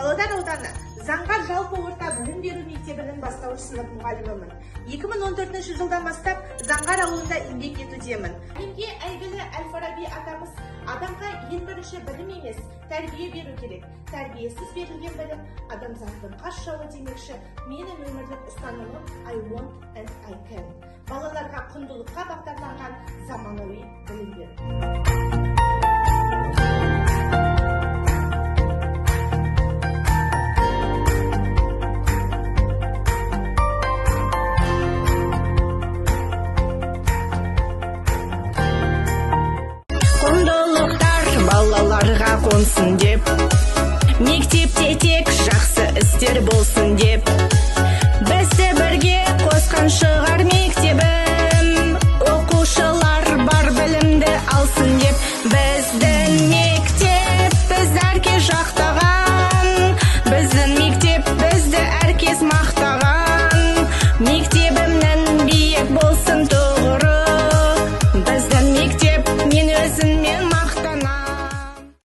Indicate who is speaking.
Speaker 1: Павлодар ауданы Заңғар жалпы орта білім беру мектебінің бастауыш сынып мұғалімімін. 2014 жылдан бастап Заңғар ауылында еңбек етудемін. Әлемге әйгілі Әл-Фараби атамыз адамға ең бірінші білім емес, тәрбие беру керек. Тәрбиесіз берілген білім адамзаттың қас жауы демекші. Менің өмірлік ұстанымым I want and I can. Балаларға құндылыққа бағдарланған заманауи білім беру.
Speaker 2: Құндылықтар балаларға қонсын деп, мектепте тек жақсы істер болсын деп, бізді бірге қосқан шығар мектебім, оқушылар бар білімді алсын деп. Біздің мектеп біз әркез жақтаған, біздің мектеп бізді әркез мақтаған. Мектебім